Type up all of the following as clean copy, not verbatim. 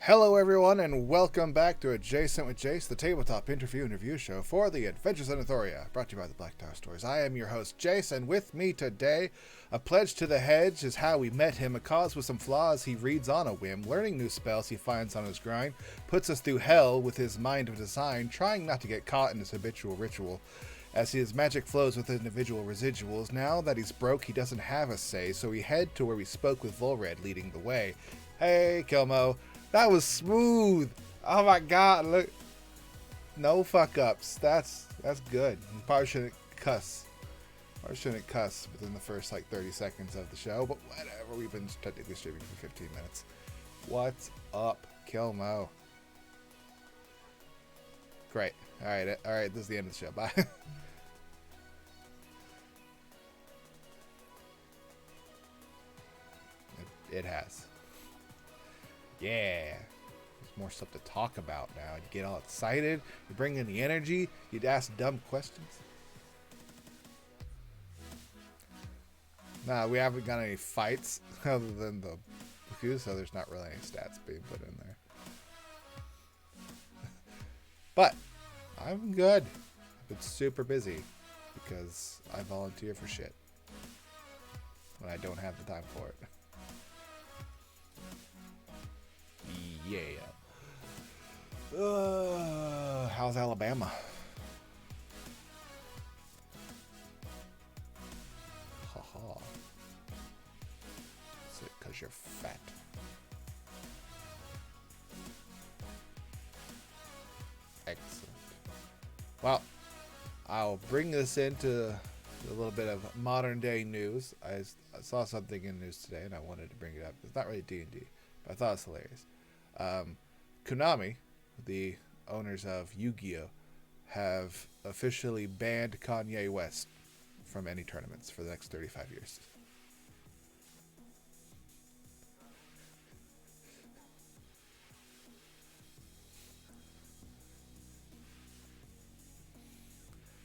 Hello everyone, and welcome back to Adjacent with Jace, the tabletop interview and review show for the Adventures in Athoria, brought to you by the Black Tower Stories. I am your host, Jace, and with me today, a pledge to the hedge is how we met him, a cause with some flaws he reads on a whim, learning new spells he finds on his grind, puts us through hell with his mind of design, trying not to get caught in his habitual ritual. As his magic flows with individual residuals, now that he's broke, he doesn't have a say, so we head to where we spoke with Volred leading the way. Hey, Kilmo. That was smooth. Oh my god, look. No fuck ups. That's good. You probably shouldn't cuss. Probably shouldn't cuss within the first like 30 seconds of the show, but whatever. We've been technically streaming for 15 minutes. What's up, Kilmo? Great. Alright, this is the end of the show. Bye. It has. Yeah. There's more stuff to talk about now. You get all excited. You bring in the energy. You'd ask dumb questions. Nah, we haven't got any fights other than the few, so there's not really any stats being put in there. But I'm good. I've been super busy because I volunteer for shit when I don't have the time for it. Yeah. How's Alabama? Haha. Is it because you're fat? Excellent. Well, I'll bring this into a little bit of modern day news. I saw something in news today, and I wanted to bring it up. It's not really D&D, but I thought it's hilarious. Konami, the owners of Yu-Gi-Oh, have officially banned Kanye West from any tournaments for the next 35 years.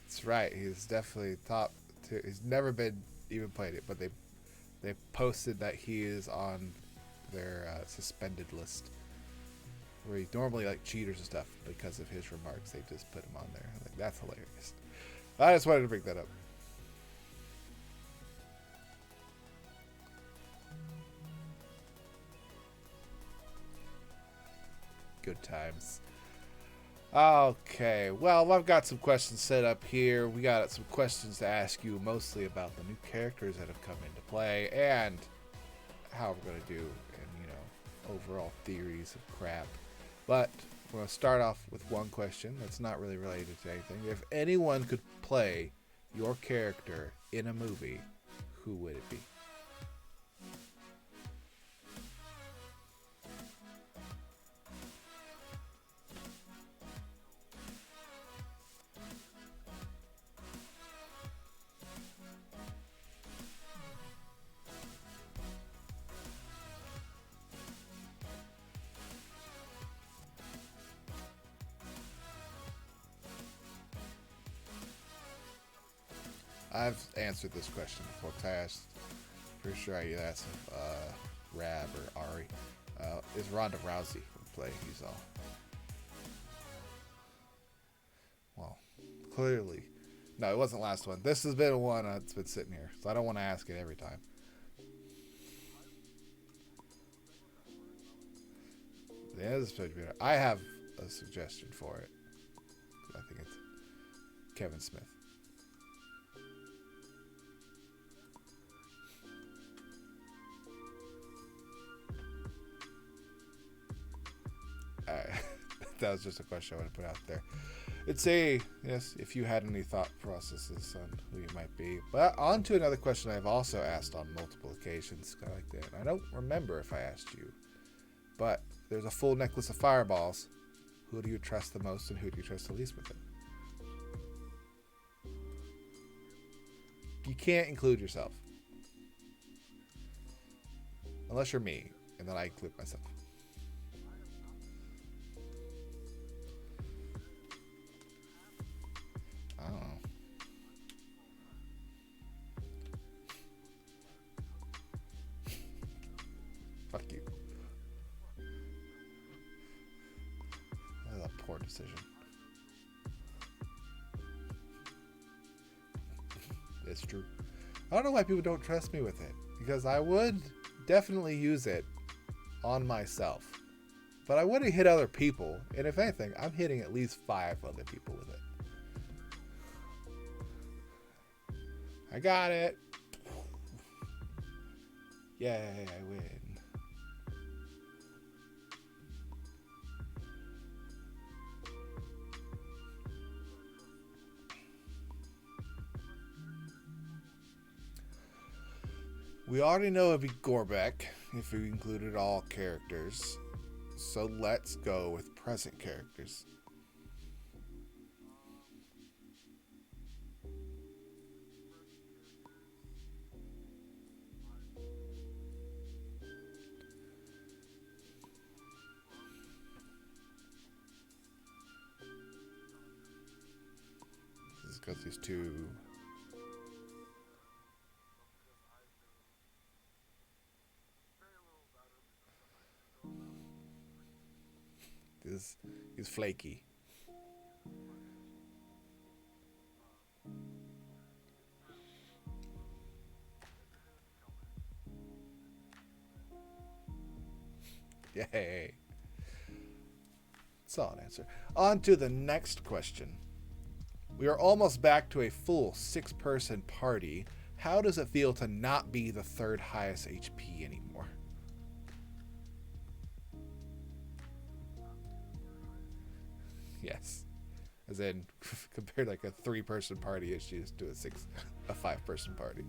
That's right. He's definitely top tier. He's never been even played it, but they posted that he is on their suspended list, where he normally like cheaters and stuff because of his remarks. They just put him on there. Like, that's hilarious. I just wanted to bring that up. Good times. Okay, well, I've got some questions set up here. We got some questions to ask you, mostly about the new characters that have come into play and how we're going to do, and overall theories of crap. But we're going to start off with one question that's not really related to anything. If anyone could play your character in a movie, who would it be? I've answered this question before. Pretty sure I either asked Rab or Ari. Is Ronda Rousey would play He's all. Well, clearly. No, it wasn't last one. This has been one that's been sitting here, so I don't want to ask it every time. Yeah, this is I have a suggestion for it. I think it's Kevin Smith. That was just a question I want to put out there. It's yes, if you had any thought processes on who you might be. But on to another question I've also asked on multiple occasions, kind of like that. I don't remember if I asked you, but there's a full necklace of fireballs. Who do you trust the most, and who do you trust the least with it? You can't include yourself. Unless you're me, and then I include myself. I don't know. Fuck you. That was a poor decision. It's true. I don't know why people don't trust me with it, because I would definitely use it on myself, but I wouldn't hit other people, and if anything, I'm hitting at least 5 other people with it. I got it. Yay, I win. We already know it'd be Gorbeck if we included all characters, so let's go with present characters. This is because these two. He's flaky. Yay. Solid answer. On to the next question. We are almost back to a full 6-person party. How does it feel to not be the 3rd highest HP anymore? Yes. As in, compared to like a 3-person party, it's just to a 5-person party.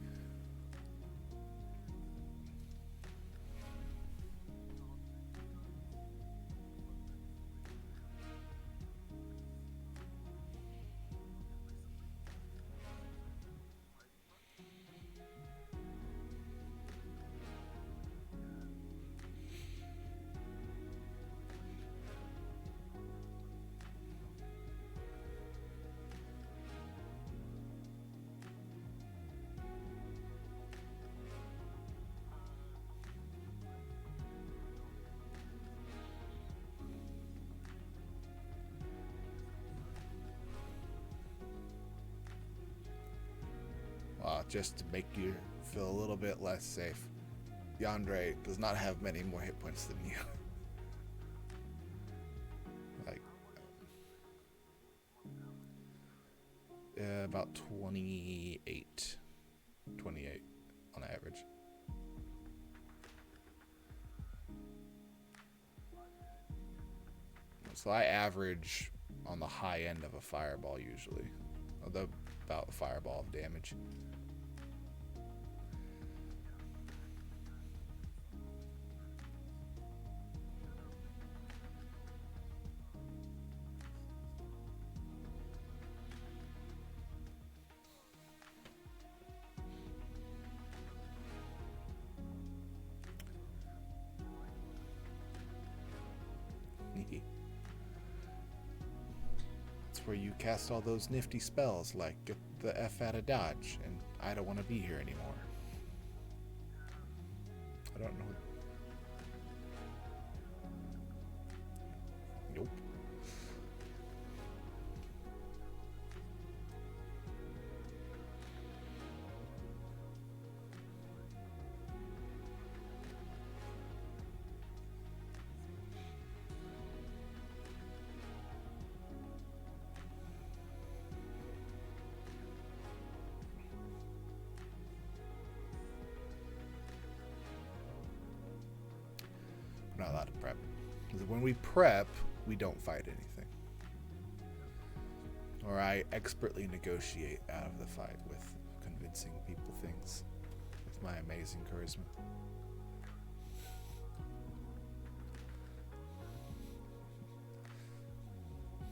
Just to make you feel a little bit less safe, Yandere does not have many more hit points than you. Like, about 28 on average. So I average on the high end of a fireball usually, about a fireball of damage. It's where you cast all those nifty spells like get the F out of dodge, and I don't want to be here anymore. I don't know. Nope. We're not allowed to prep. When we prep, we don't fight anything. Or I expertly negotiate out of the fight with convincing people things with my amazing charisma.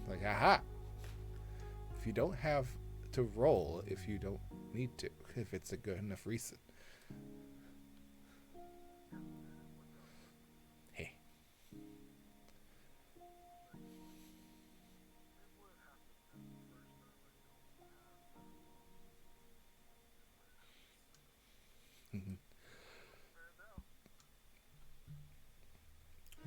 Like, aha! If you don't have to roll, if you don't need to, if it's a good enough reason. Hey.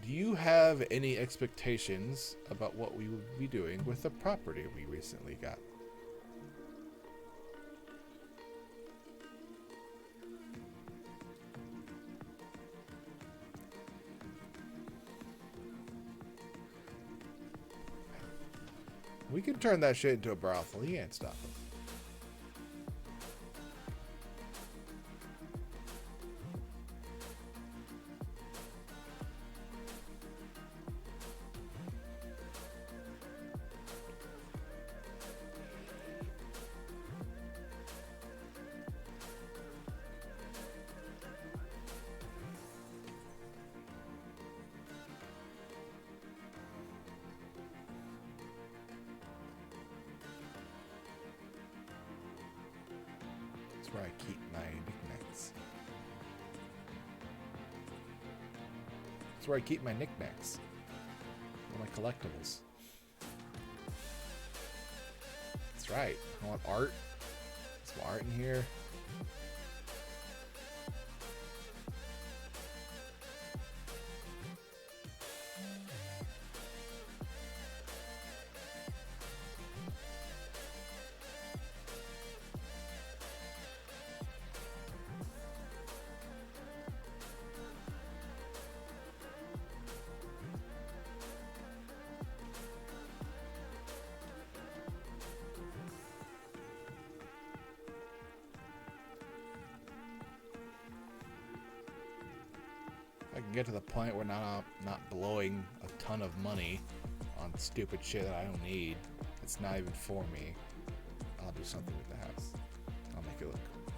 Do you have any expectations about what we will be doing with the property we recently got? We can turn that shit into a brothel. He ain't stopping. That's where I keep my knickknacks. That's where I keep my knickknacks. All my collectibles. That's right. I want art. Some art in here. I can get to the point where not blowing a ton of money on stupid shit that I don't need. it's not even for me, I'll do something with the house. I'll make it look cool.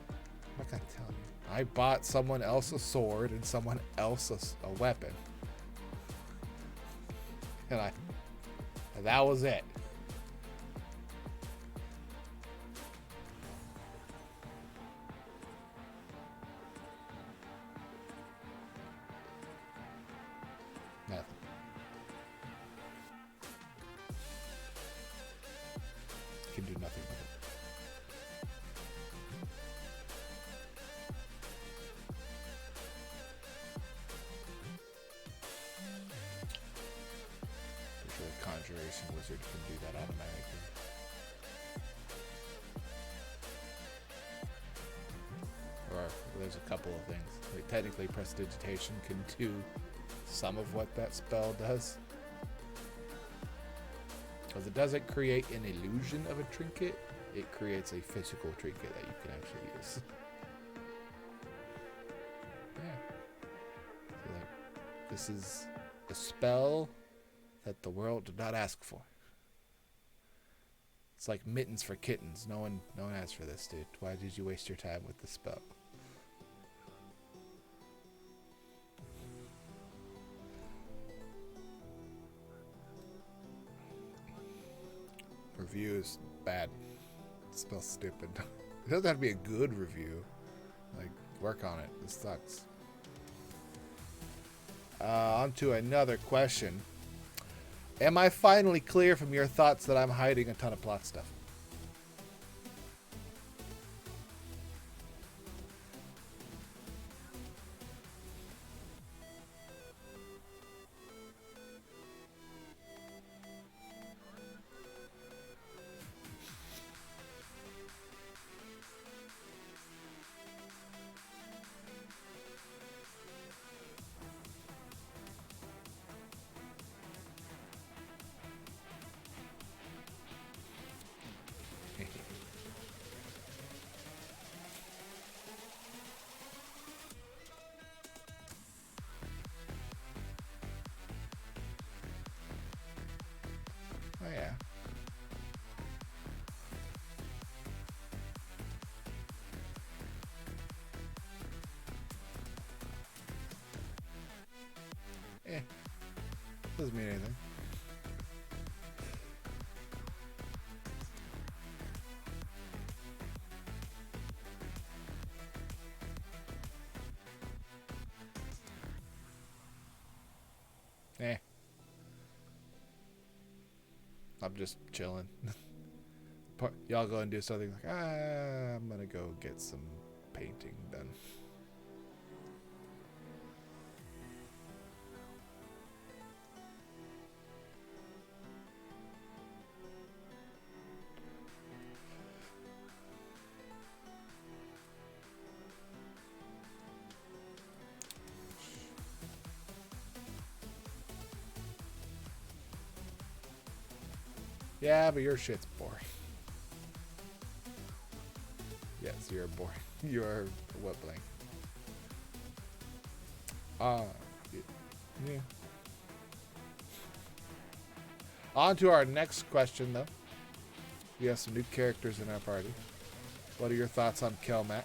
I'm not gonna tell you. I bought someone else a sword and someone else a weapon. And that was it. Nothing. Can do nothing with it. Usually a conjuration wizard can do that automatically. Or there's a couple of things. Like technically prestidigitation can do some of what that spell does. Because it doesn't create an illusion of a trinket, it creates a physical trinket that you can actually use. Yeah. So like, this is a spell that the world did not ask for. It's like mittens for kittens. No one asked for this, dude. Why did you waste your time with this spell? Review is bad. It smells stupid. It doesn't have to be a good review. Like, work on it. This sucks. On to another question. Am I finally clear from your thoughts that I'm hiding a ton of plot stuff? Oh, yeah. Doesn't mean anything. I'm just chilling. Y'all go and do something like, I'm gonna go get some painting done. Yeah, but your shit's boring. Yes, you're boring. You're a wet blank. Yeah. On to our next question, though. We have some new characters in our party. What are your thoughts on Kilmo?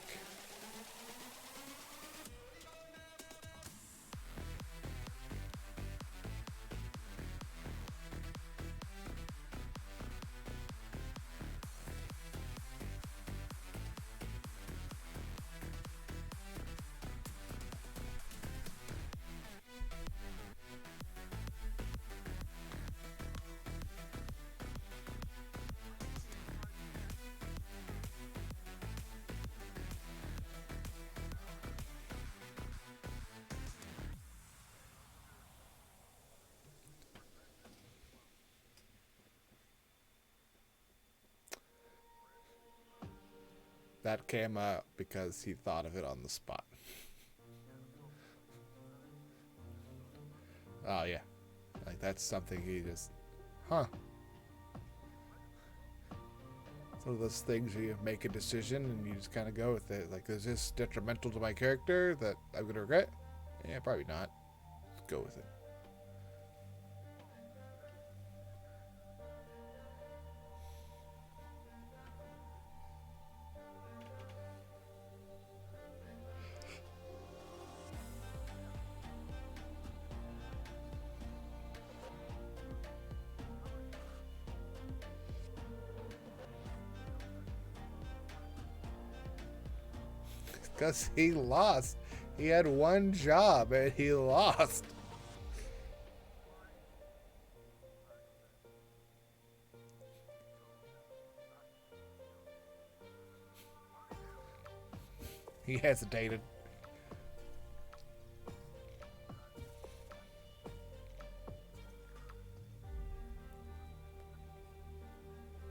That came up because he thought of it on the spot. Oh, yeah. Like, that's something he just... Huh. It's one of those things where you make a decision and you just kind of go with it. Like, is this detrimental to my character that I'm going to regret? Yeah, probably not. Just go with it. Because he lost. He had one job and he lost. He hesitated.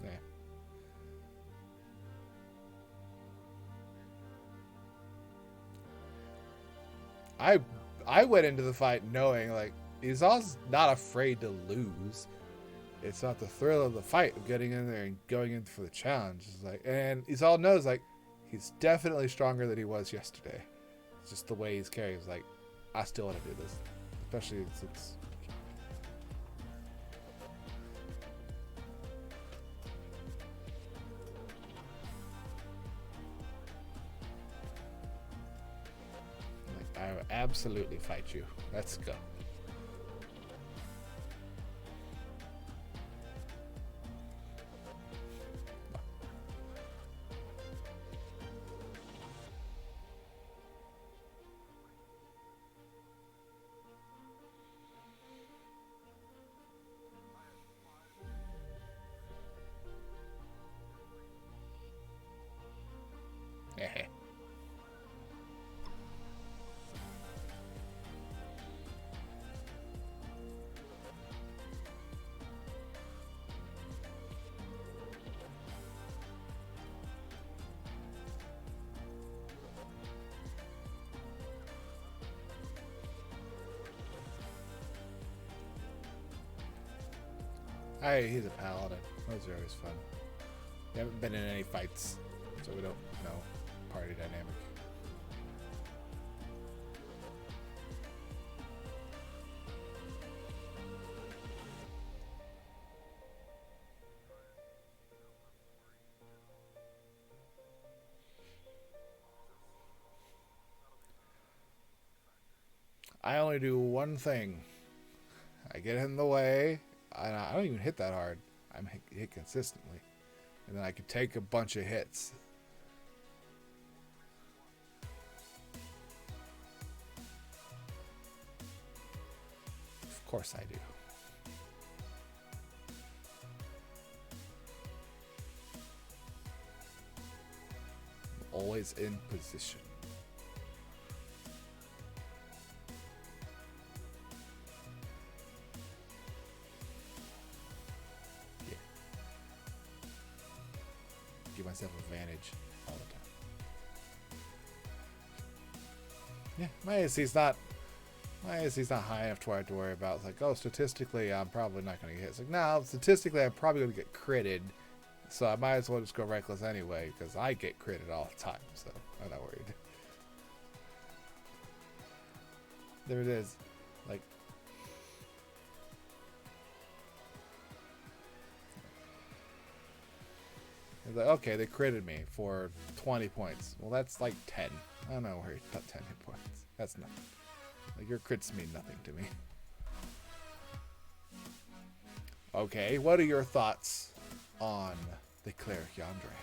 Yeah. I went into the fight knowing like Izal's not afraid to lose. It's not the thrill of the fight of getting in there and going in for the challenge. It's like, and Izal knows like he's definitely stronger than he was yesterday. It's just the way he's carrying. It's like I still want to do this, especially since. I will absolutely fight you. Let's go. He's a paladin. Those are always fun. We haven't been in any fights, so we don't know party dynamic. I only do one thing. I get in the way. I don't even hit that hard. I'm hit consistently. And then I can take a bunch of hits. Of course I do. I'm always in position. Give myself advantage all the time. Yeah, my AC's not high enough to where I have to worry about. It's like, oh, statistically, I'm probably not going to get hit. It's like, no, statistically, I'm probably going to get critted. So I might as well just go reckless anyway, because I get critted all the time. So I'm not worried. There it is. Like, it's like, okay, they critted me for 20 points. Well, that's like 10. I don't know where you got 10 hit points. That's nothing. Like, your crits mean nothing to me. Okay, what are your thoughts on the cleric Yandere?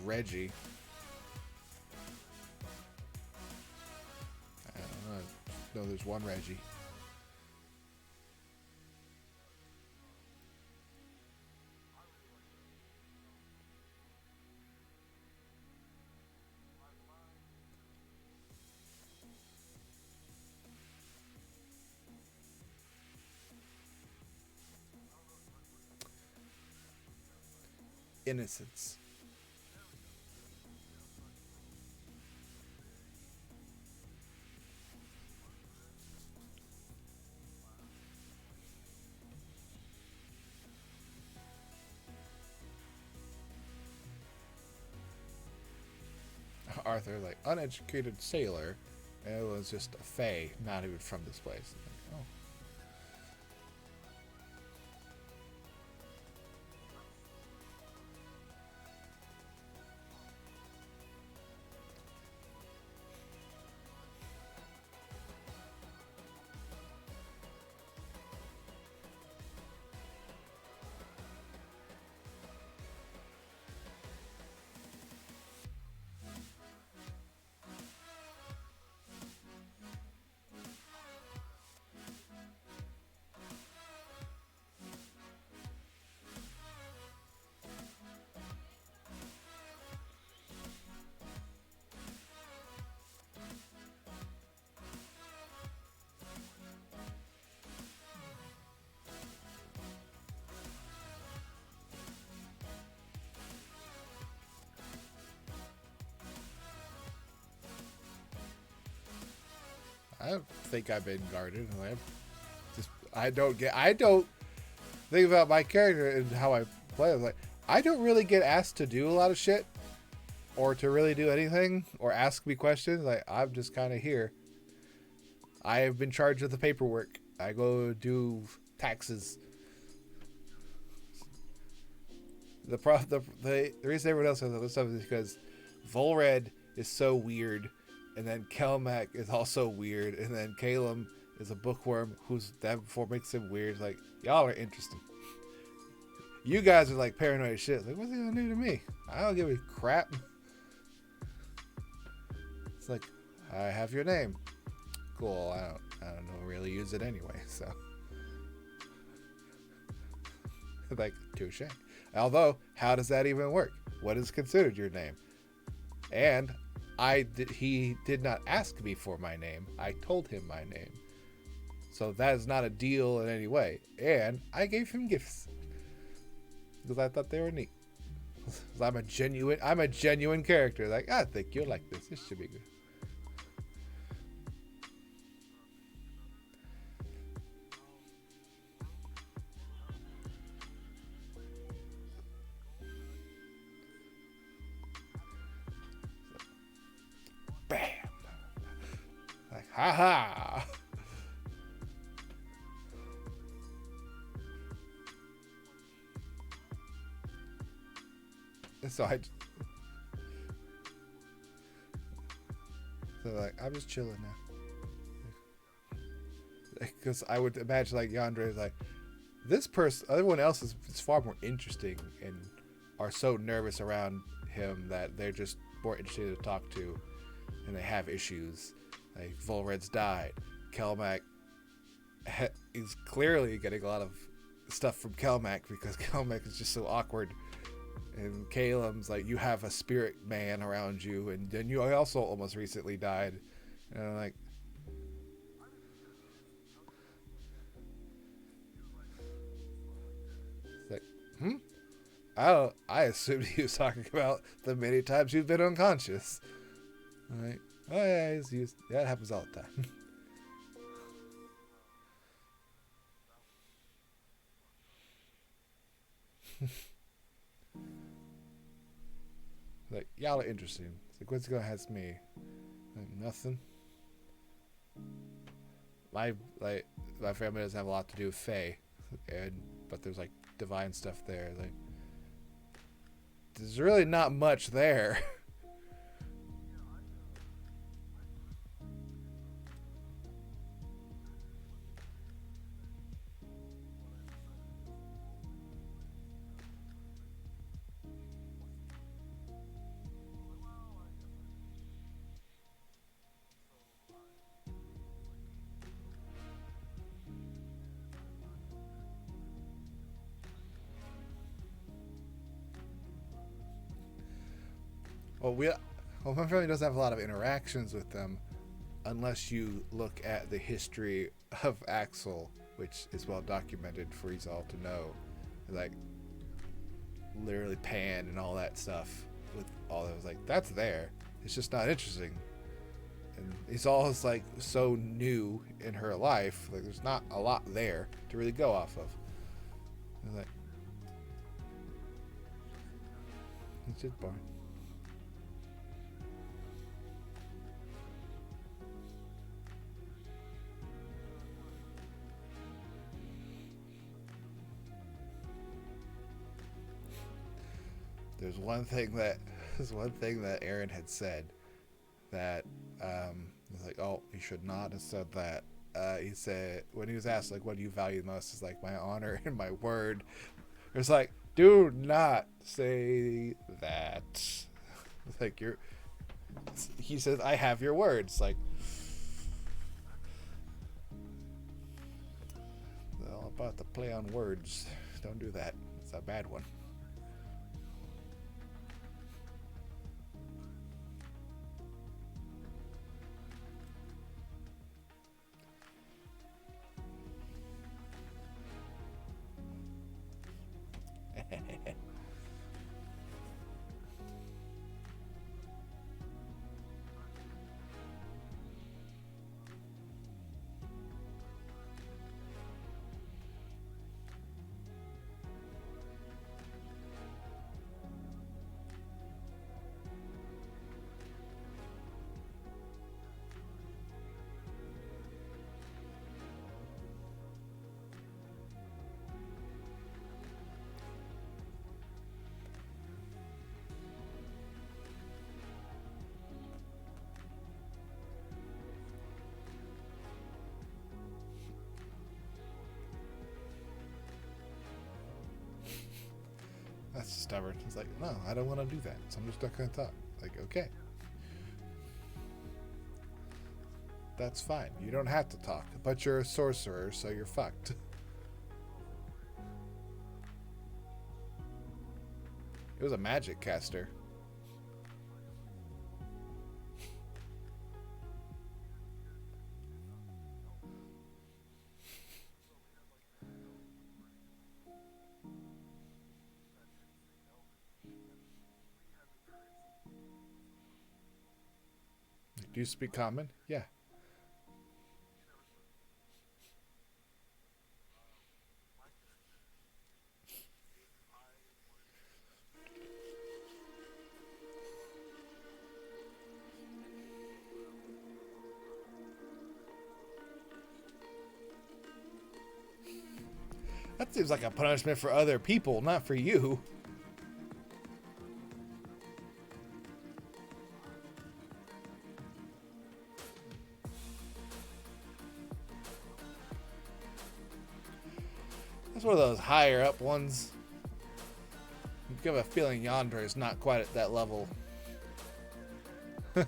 Reggie. I don't know. No, there's one Reggie. Innocence. Arthur, like, uneducated sailor, and it was just a fae, not even from this place. Like, oh. I think I've been guarded. I don't think about my character and how I play. Like, I don't really get asked to do a lot of shit or to really do anything or ask me questions. Like, I'm just kind of here. I have been charged with the paperwork. I go do taxes. The reason everyone else has other stuff is because Volred is so weird, and then Kelmac is also weird, and then Calum is a bookworm who's that before makes him weird. Like, y'all are interesting. You guys are like paranoid as shit. Like, what's he gonna do to me? I don't give a crap. It's like, I have your name. Cool. I don't know, really use it anyway. So, like, touche. Although, how does that even work? What is considered your name? And he did not ask me for my name. I told him my name. So that is not a deal in any way. And I gave him gifts because I thought they were neat. I'm a genuine character. Like, I think you'll like this. This should be good. Bam! Like, haha! So I'm just chilling now. Because I would imagine, like, Yandere is like, this person, everyone else is far more interesting and are so nervous around him that they're just more interesting to talk to, and they have issues. Like, Volred's died. Kelmac is clearly getting a lot of stuff from Kelmac because Kelmac is just so awkward. And Calum's like, you have a spirit man around you, and then you also almost recently died. And I'm like, I assumed he was talking about the many times you've been unconscious. I'm like, oh yeah, he's used. Yeah, it happens all the time. Like, y'all are interesting. It's like, what's gonna ask me? Like, nothing. My family doesn't have a lot to do with Fae, but there's like divine stuff there. Like, there's really not much there. My family doesn't have a lot of interactions with them unless you look at the history of Axel, which is well documented for you all to know. Like, literally Pan and all that stuff with all that was like, that's there. It's just not interesting. And it's all like so new in her life. Like, there's not a lot there to really go off of. It's like, it's just boring. There's one thing that Aaron had said that was like, oh, he should not have said that. He said, when he was asked, like, what do you value most, is like, my honor and my word. It's like, do not say that. It's like, he says, I have your words. Like, all about the play on words. Don't do that. It's a bad one. that's stubborn. He's like, no, I don't want to do that. So I'm just not going to talk. Like, okay. That's fine. You don't have to talk. But you're a sorcerer, so you're fucked. It was a magic caster. Do you speak common? Yeah. That seems like a punishment for other people, not for you. That's one of those higher up ones. You have a feeling Yandra is not quite at that level. Eh.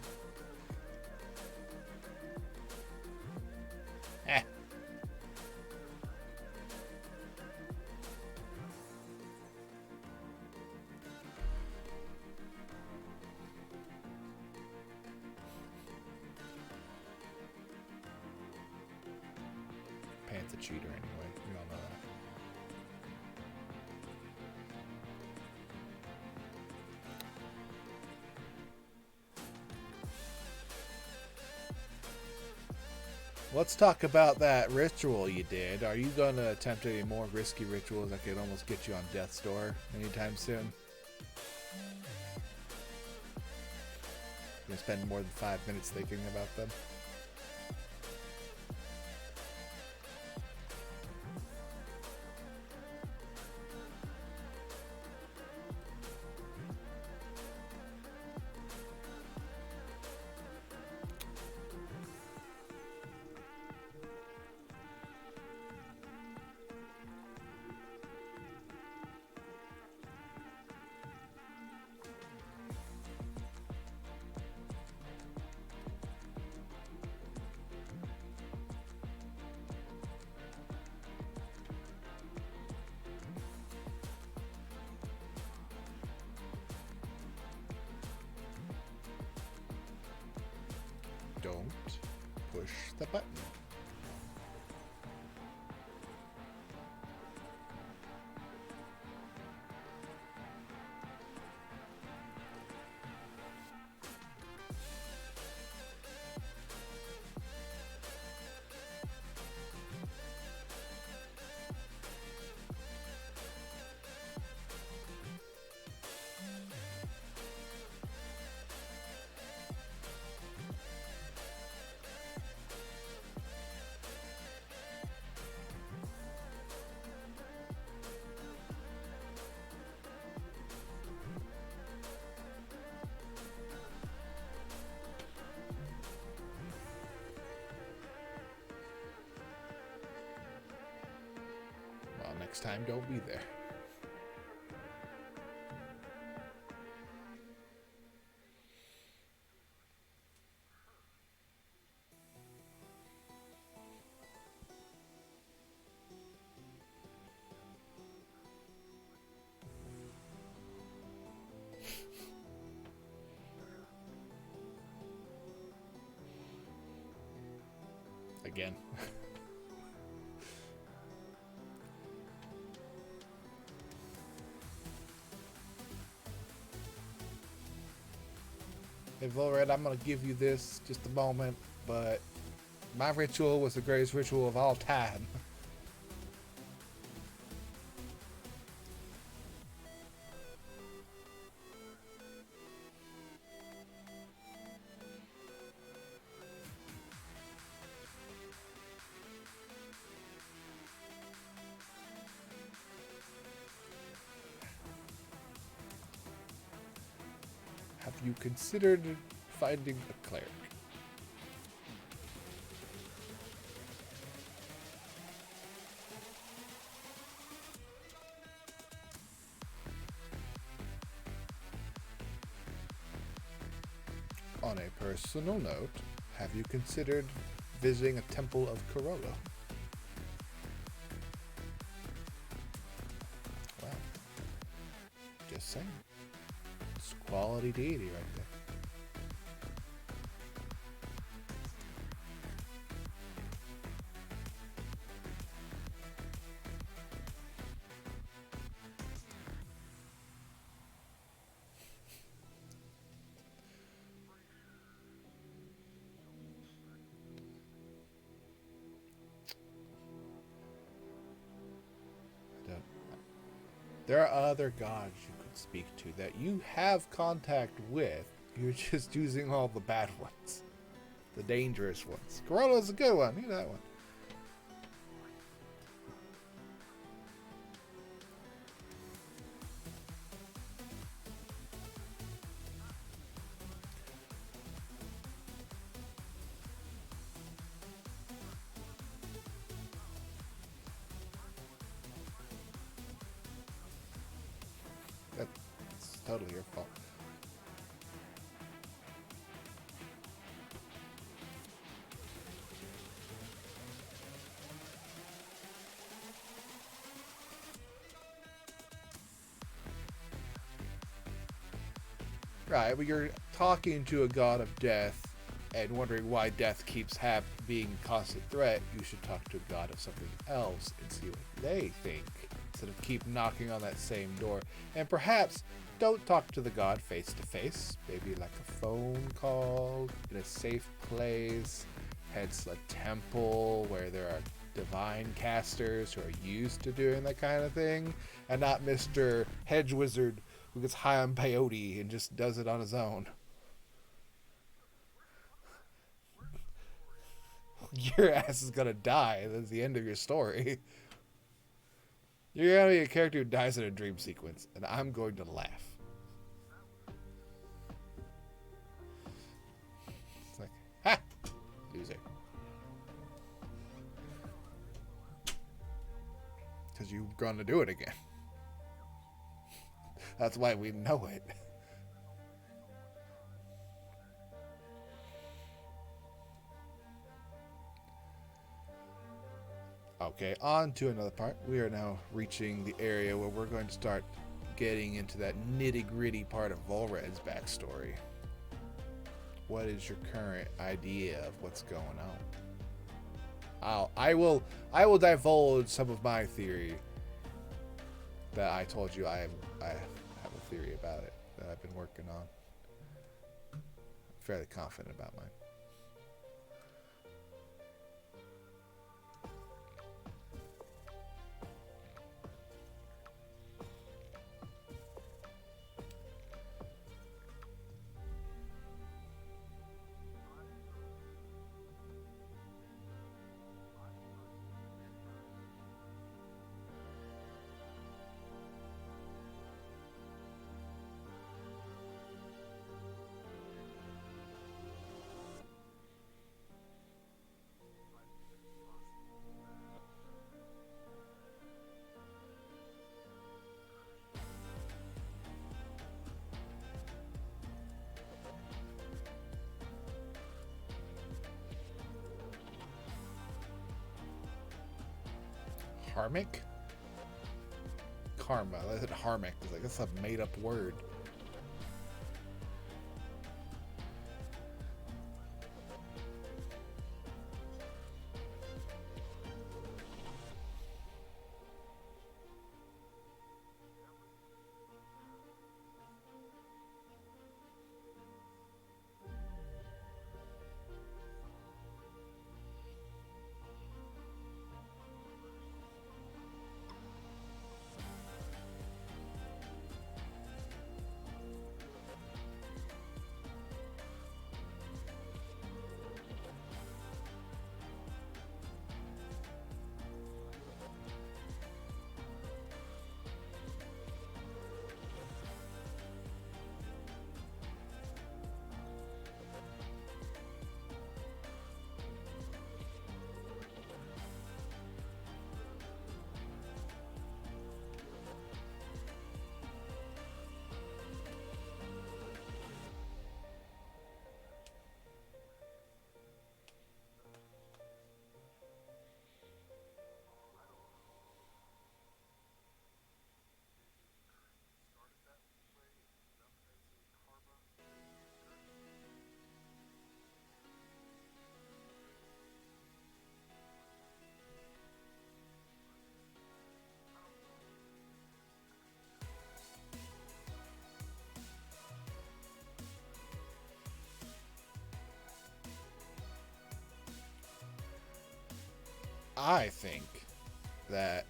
Pant's a cheater anyway. We all know that. Let's talk about that ritual you did. Are you going to attempt any more risky rituals that could almost get you on death's door anytime soon? You gonna spend more than 5 minutes thinking about them? Don't push the button. Well, next time, don't be there. Again. Hey, Volred, I'm going to give you this just a moment, but my ritual was the greatest ritual of all time. Have you considered finding a cleric? Personal note, have you considered visiting a temple of Corolla? Wow. Just saying. It's quality deity right there. There are other gods you could speak to that you have contact with. You're just using all the bad ones. The dangerous ones. Corolla's a good one. You know that one. That's totally your fault. Right, but you're talking to a god of death and wondering why death keeps being a constant threat. You should talk to a god of something else and see what they think, instead of keep knocking on that same door. And perhaps don't talk to the god face to face. Maybe like a phone call in a safe place, hence a temple where there are divine casters who are used to doing that kind of thing, and not Mr. Hedge Wizard who gets high on peyote and just does it on his own. Your ass is gonna die. That's the end of your story. You're gonna be a character who dies in a dream sequence, and I'm going to laugh. It's like, ha! Loser. Because you're gonna do it again. That's why we know it. Okay, on to another part. We are now reaching the area where we're going to start getting into that nitty-gritty part of Volred's backstory. What is your current idea of what's going on? I will divulge some of my theory that I told you I have a theory about it that I've been working on. I'm fairly confident about mine. Harmic? Karma. I said Harmic. I was like, that's a made up word. I think that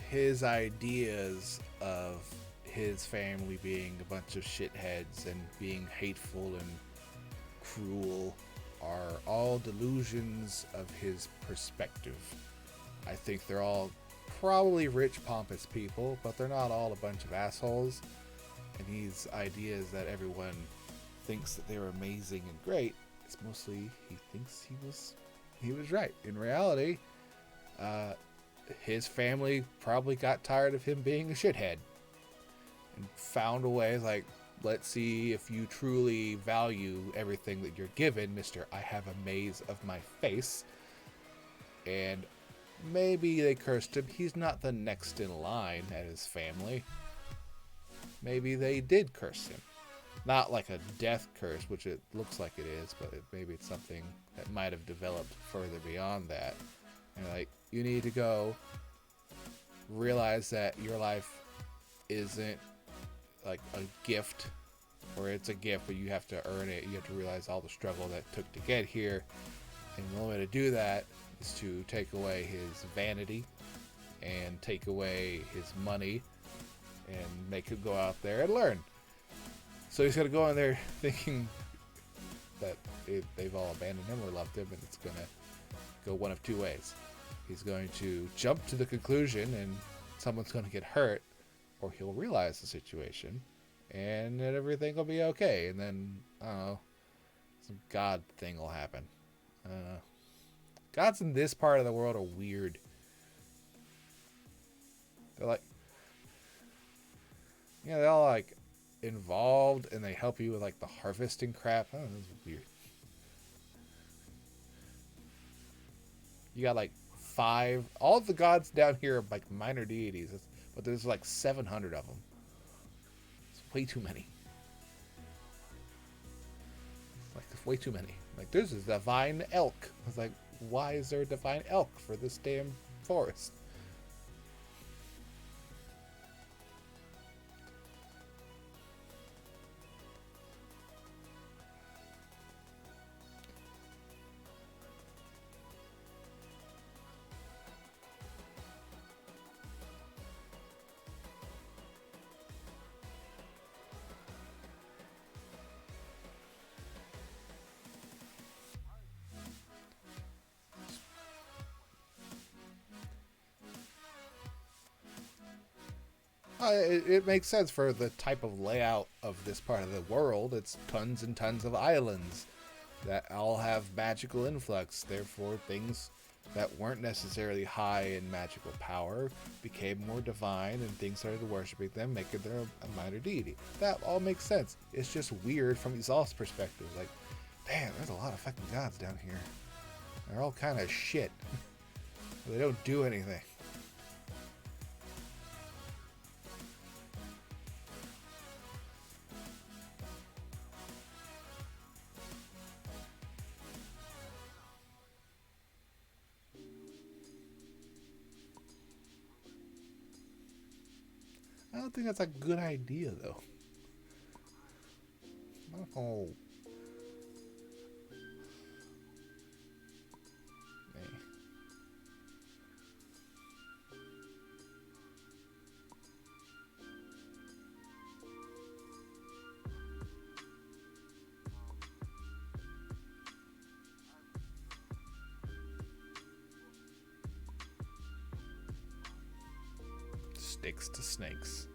his ideas of his family being a bunch of shitheads and being hateful and cruel are all delusions of his perspective. I think they're all probably rich, pompous people, but they're not all a bunch of assholes. And his ideas that everyone thinks that they're amazing and great, it's mostly he thinks he was right. In reality, his family probably got tired of him being a shithead and found a way, like, let's see if you truly value everything that you're given, Mr. I have a maze of my face. And maybe they cursed him. He's not the next in line at his family. Maybe they did curse him. Not like a death curse, which it looks like it is, but maybe it's something that might have developed further beyond that. And like, you need to go realize that your life isn't like a gift, or it's a gift, but you have to earn it. You have to realize all the struggle that took to get here. And the only way to do that is to take away his vanity and take away his money and make him go out there and learn. So he's going to go in there thinking that they've all abandoned him or loved him, and it's going to go one of two ways. He's going to jump to the conclusion and someone's going to get hurt, or he'll realize the situation and then everything will be okay. And then, I don't know, some God thing will happen. I don't know. Gods in this part of the world are weird. They're like, yeah, they're all like involved and they help you with like the harvesting crap. I don't know, this is weird. You got like 5, all of the gods down here are like minor deities, but there's like 700 of them. It's way too many. Like, way too many. Like, there's a divine elk. I was like, why is there a divine elk for this damn forest? It makes sense for the type of layout of this part of the world. It's tons and tons of islands that all have magical influx. Therefore, things that weren't necessarily high in magical power became more divine, and things started worshiping them, making them a minor deity. That all makes sense. It's just weird from Izal's perspective. Like, damn, there's a lot of fucking gods down here. They're all kind of shit. They don't do anything. I don't think that's a good idea, though. Oh. Sticks to snakes.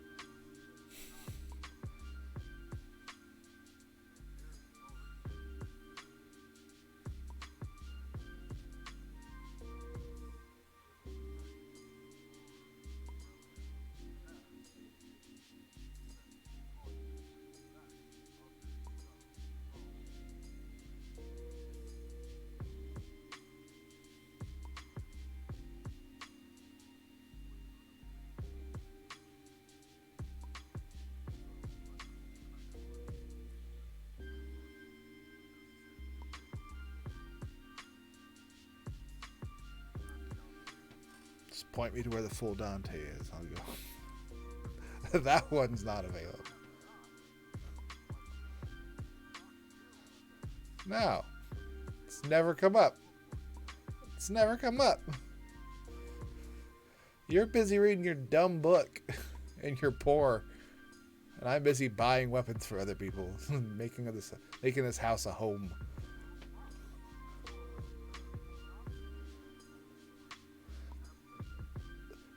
Just point me to where the full Dante is. I'll go. That one's not available. No. It's never come up. It's never come up. You're busy reading your dumb book, and you're poor, and I'm busy buying weapons for other people, making this house a home.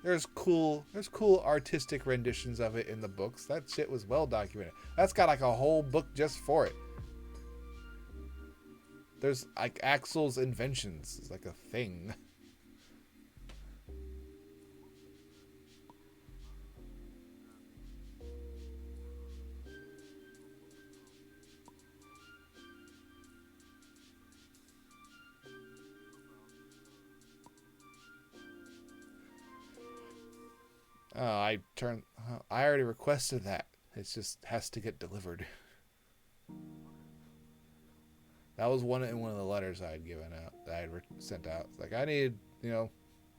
There's cool artistic renditions of it in the books. That shit was well documented. That's got like a whole book just for it. There's like Axel's inventions. It's like a thing. Oh, I already requested that. It just has to get delivered. That was one in one of the letters I had given out. That I had sent out. It's like, I need,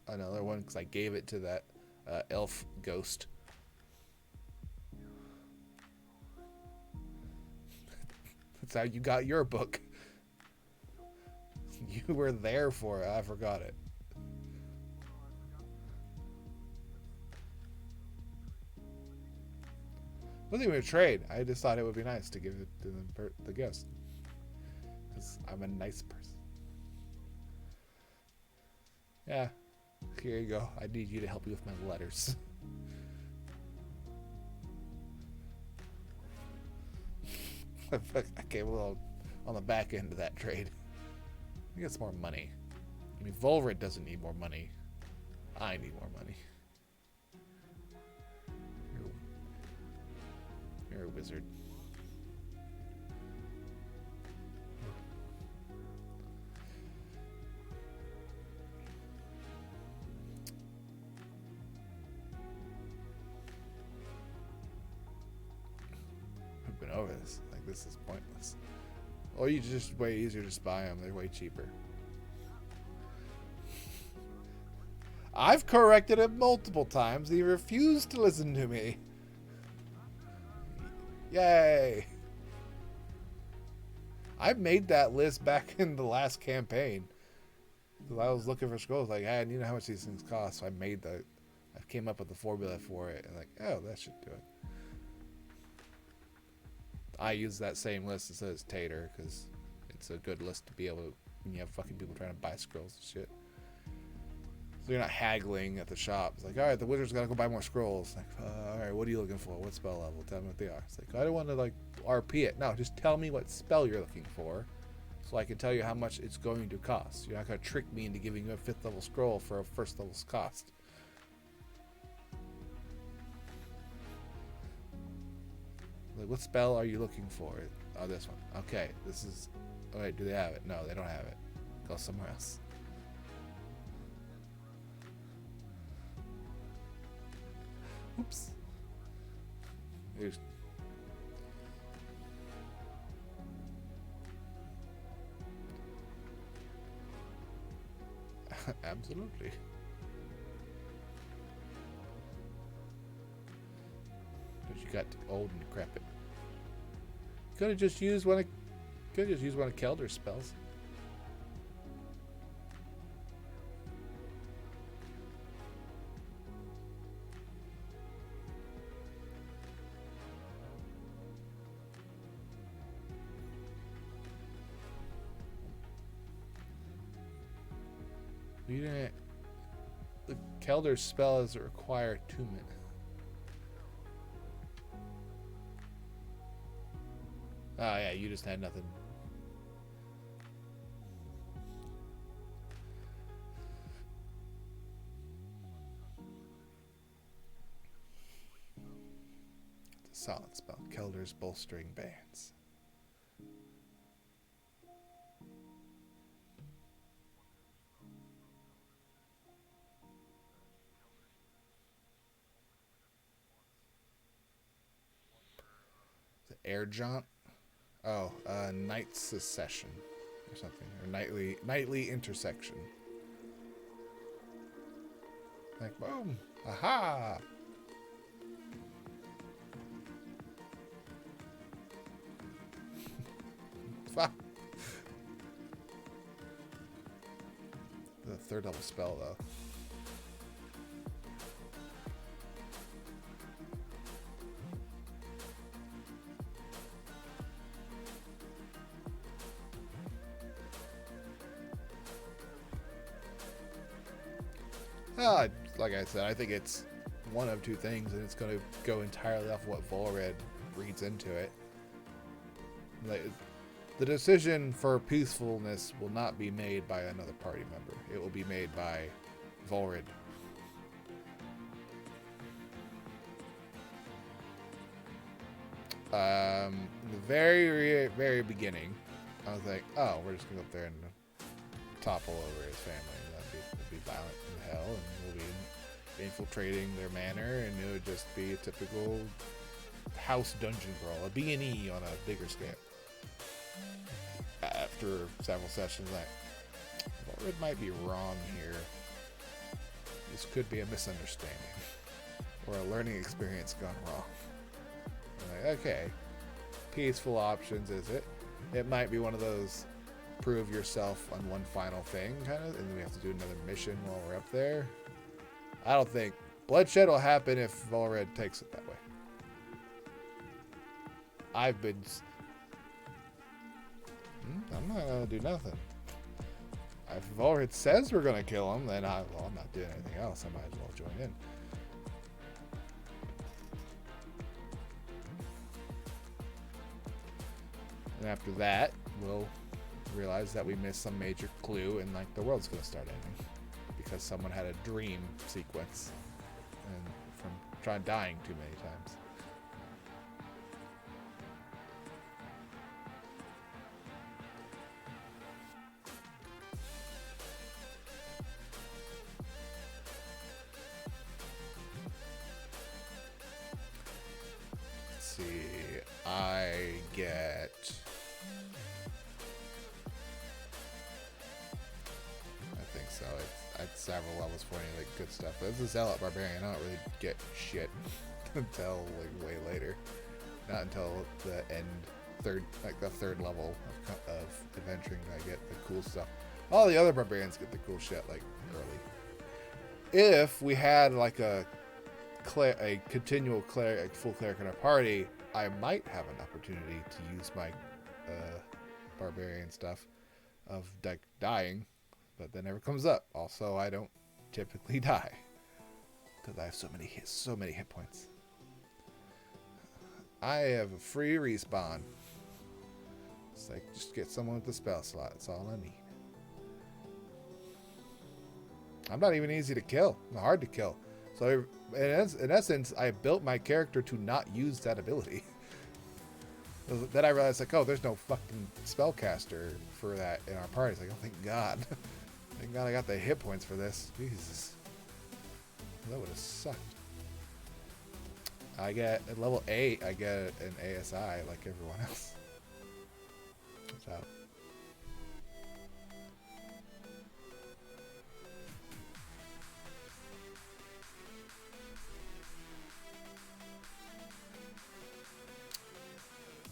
another one because I gave it to that elf ghost. That's how you got your book. You were there for it. I forgot it. It wasn't even a trade. I just thought it would be nice to give it to the guest. Because I'm a nice person. Yeah. Here you go. I need you to help me with my letters. Okay, well, on the back end of that trade. I get some more money. I mean, Volred doesn't need more money. I need more money. You're a wizard. I've been over this. Like, this is pointless. Or you just way easier to just buy them. They're way cheaper. I've corrected him multiple times. He refused to listen to me. Yay! I made that list back in the last campaign. Because I was looking for scrolls. Like, hey, I need to know how much these things cost. So I came up with the formula for it. And like, oh, that should do it. I use that same list that says Tater. Because it's a good list to be able to, when you have fucking people trying to buy scrolls and shit. So you're not haggling at the shop. It's like, all right, the wizard's got to go buy more scrolls. Like, all right, what are you looking for? What spell level? Tell me what they are. It's like, I don't want to, like, RP it. No, just tell me what spell you're looking for so I can tell you how much it's going to cost. You're not going to trick me into giving you a 5th level scroll for a 1st level's cost. Like, what spell are you looking for? Oh, this one. Okay, this is... Oh, wait, do they have it? No, they don't have it. Go somewhere else. Oops. Here's... Absolutely. But you got old and decrepit. Could have just used one of Kelder's spells. You didn't. The Kelder's spell doesn't require attunement. Oh yeah, you just had nothing. It's a solid spell. Kelder's bolstering bands. The air jaunt. Oh, night secession or something, or nightly intersection. Like, boom, aha! Fuck. The 3rd level spell though. Like I said, I think it's one of two things, and it's going to go entirely off what Volred reads into it. Like, the decision for peacefulness will not be made by another party member. It will be made by Volred. The very beginning, I was like, oh, we're just going to go up there and topple over his family. That'd be violent in hell, and we'll be infiltrating their manor, and it would just be a typical house dungeon crawl, a B&E on a bigger scale. After several sessions, like, it might be wrong here. This could be a misunderstanding or a learning experience gone wrong. I'm like, okay, peaceful options, is it? It might be one of those prove yourself on one final thing kind of, and then we have to do another mission while we're up there. I don't think bloodshed will happen if Volred takes it that way. I'm not gonna do nothing. If Volred says we're gonna kill him, then I'm not doing anything else. I might as well join in. And after that, we'll realize that we missed some major clue, and like the world's gonna start ending because someone had a dream sequence and from dying too many times. Let's see, I get it's several levels for any like good stuff. But as a Zealot Barbarian, I don't really get shit until like way later. Not until the third level of adventuring do I get the cool stuff. All the other barbarians get the cool shit like early. If we had like a continual cleric, full cleric in our party, I might have an opportunity to use my barbarian stuff of dying. But that never comes up. Also, I don't typically die because I have so many hit points. I have a free respawn. It's like, just get someone with the spell slot. That's all I need. I'm not even easy to kill. I'm hard to kill. So in essence, I built my character to not use that ability. Then I realized, like, oh, there's no fucking spellcaster for that in our party. It's like, oh, thank God. Thank God I got the hit points for this. Jesus. That would have sucked. I get, at level 8, I get an ASI like everyone else. So.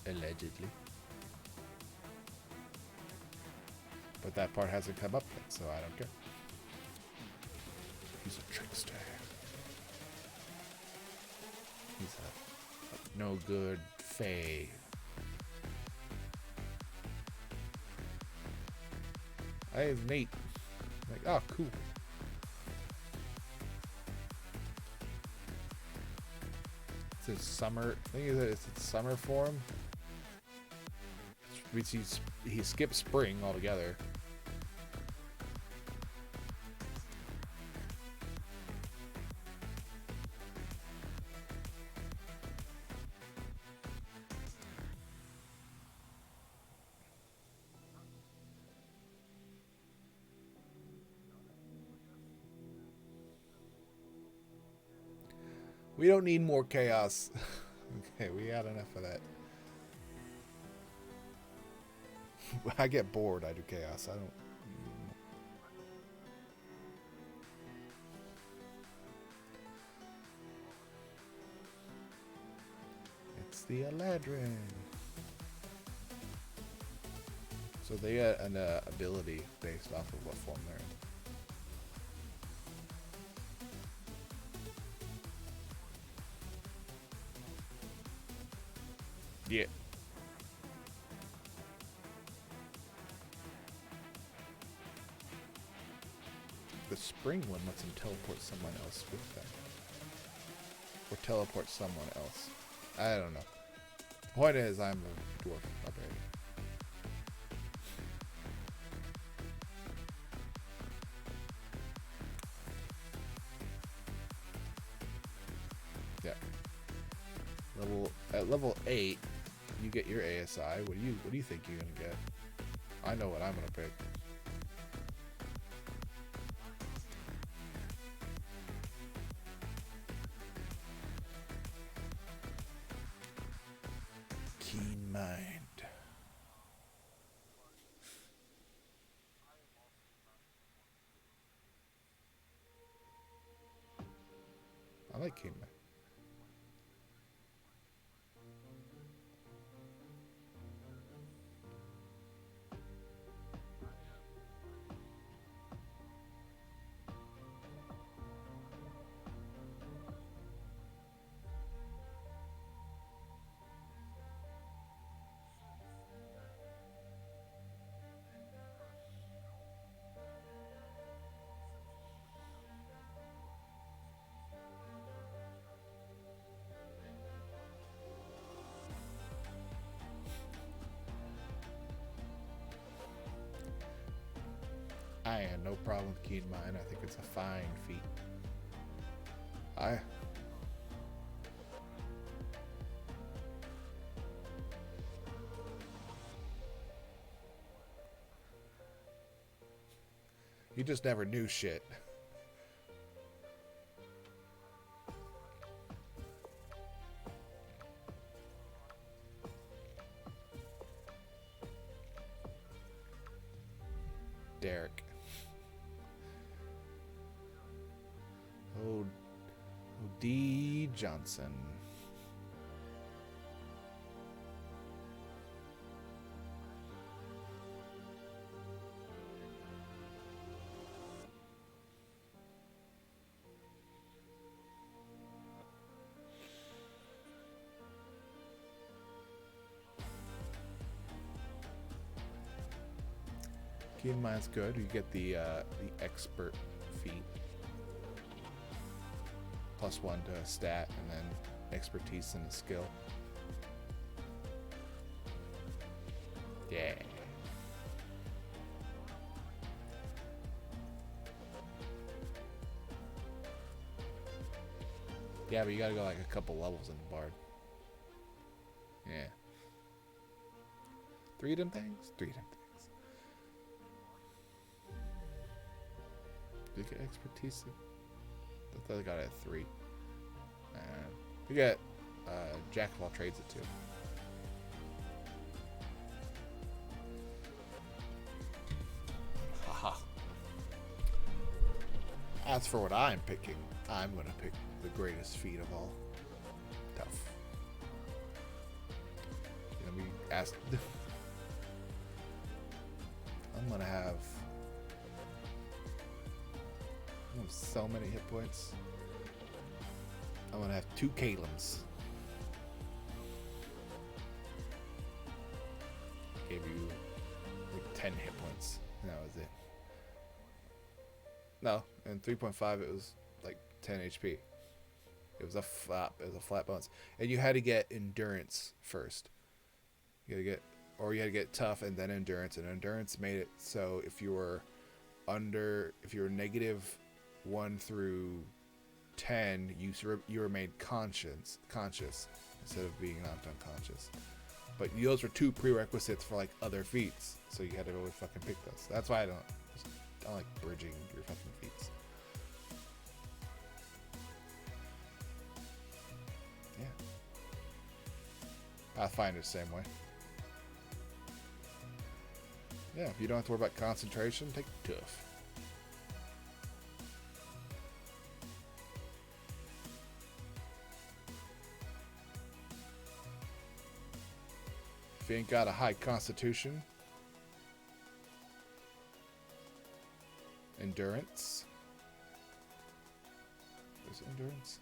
Allegedly. But that part hasn't come up yet, so I don't care. He's a trickster. He's a no good fae. I have Nate. Like, oh, cool. It's his summer. I think it's its summer form. He skipped spring altogether. We don't need more chaos. Okay, we had enough of that. I get bored, I do chaos. I don't. It's the Eladrin. So they get an ability based off of what form they're in. Yeah. The spring one lets him teleport someone else with them. Or teleport someone else. I don't know. Point is, I'm a dwarf barbarian. Yeah. At level 8, you get your ASI. What do you think you're gonna get? I know what I'm gonna pick. Keen mind. I like keen mind. I had no problem with keen mind. I think it's a fine feat. You just never knew shit. Derek. Oh, D. Johnson. Keen mind's good. You get the expert feat. +1 to a stat, and then expertise and a skill. Yeah. Yeah, but you gotta go like a couple levels in the bard. Yeah. 3 of them things? 3 of them things. Did you get expertise? I thought I got it at 3. And you get Jack of all trades at 2. Haha. As for what I'm picking, I'm gonna pick the greatest feat of all. Tough. Let me ask. I'm gonna have so many hit points. I'm gonna have 2 Kalums. Gave you like 10 hit points, and that was it. No, in 3.5 it was like 10 HP. It was a flat bonus, and you had to get endurance first. You had to get tough and then endurance, and endurance made it so if you were -1 through 10, you were made conscious instead of being knocked unconscious. But those were 2 prerequisites for like other feats, so you had to really fucking pick those. That's why I don't like bridging your fucking feats. Yeah. Pathfinder the same way. Yeah, if you don't have to worry about concentration, take tough. If you ain't got a high constitution, endurance. There's endurance.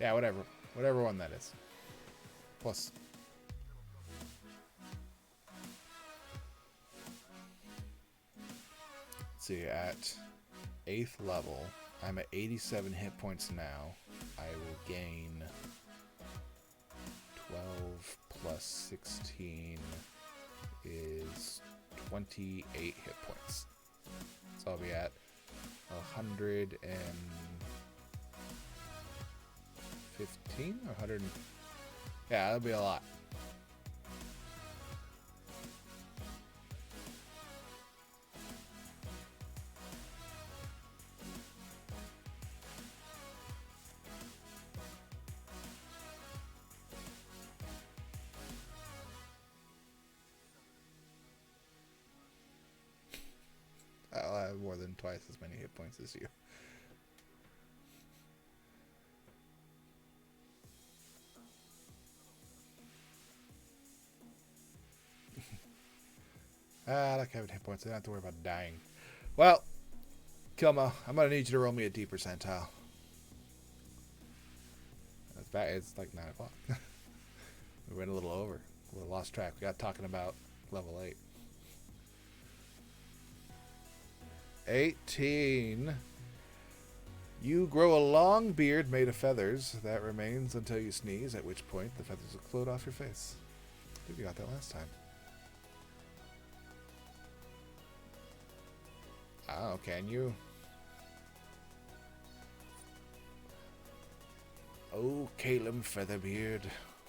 Yeah, whatever. Whatever one that is. Plus. Let's see, at 8th level, I'm at 87 hit points now. I will gain 12 plus 16 is 28 hit points. So I'll be at 115 or 100. Yeah, that'll be a lot. I'll have more than twice as many hit points as you. I like having hit points. I don't have to worry about dying. Well, Kilmo, I'm going to need you to roll me a D percentile. That's bad. It's like 9 o'clock. We went a little over. We lost track. We got talking about level 8. 18. You grow a long beard made of feathers that remains until you sneeze, at which point the feathers will float off your face. I think you got that last time. Oh, can you? Oh, Caleb Featherbeard.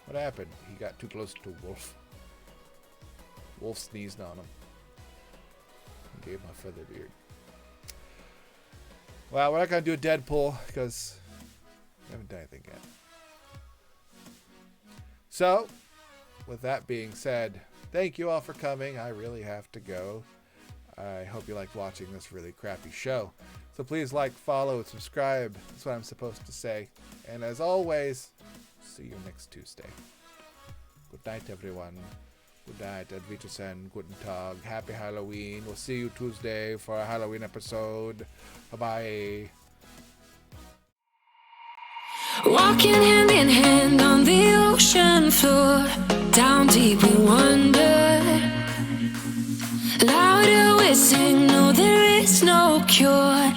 What happened? He got too close to Wolf. Wolf sneezed on him. He gave him a Featherbeard. Well, we're not going to do a Deadpool because we haven't done anything yet. So, with that being said, thank you all for coming. I really have to go. I hope you liked watching this really crappy show. So please like, follow, and subscribe. That's what I'm supposed to say. And as always, see you next Tuesday. Good night, everyone. Good night, Advitusen, Guten Tag, Happy Halloween. We'll see you Tuesday for a Halloween episode. Bye-bye. Walking hand in hand on the ocean floor, down deep we wander. Louder we sing, no there is no cure.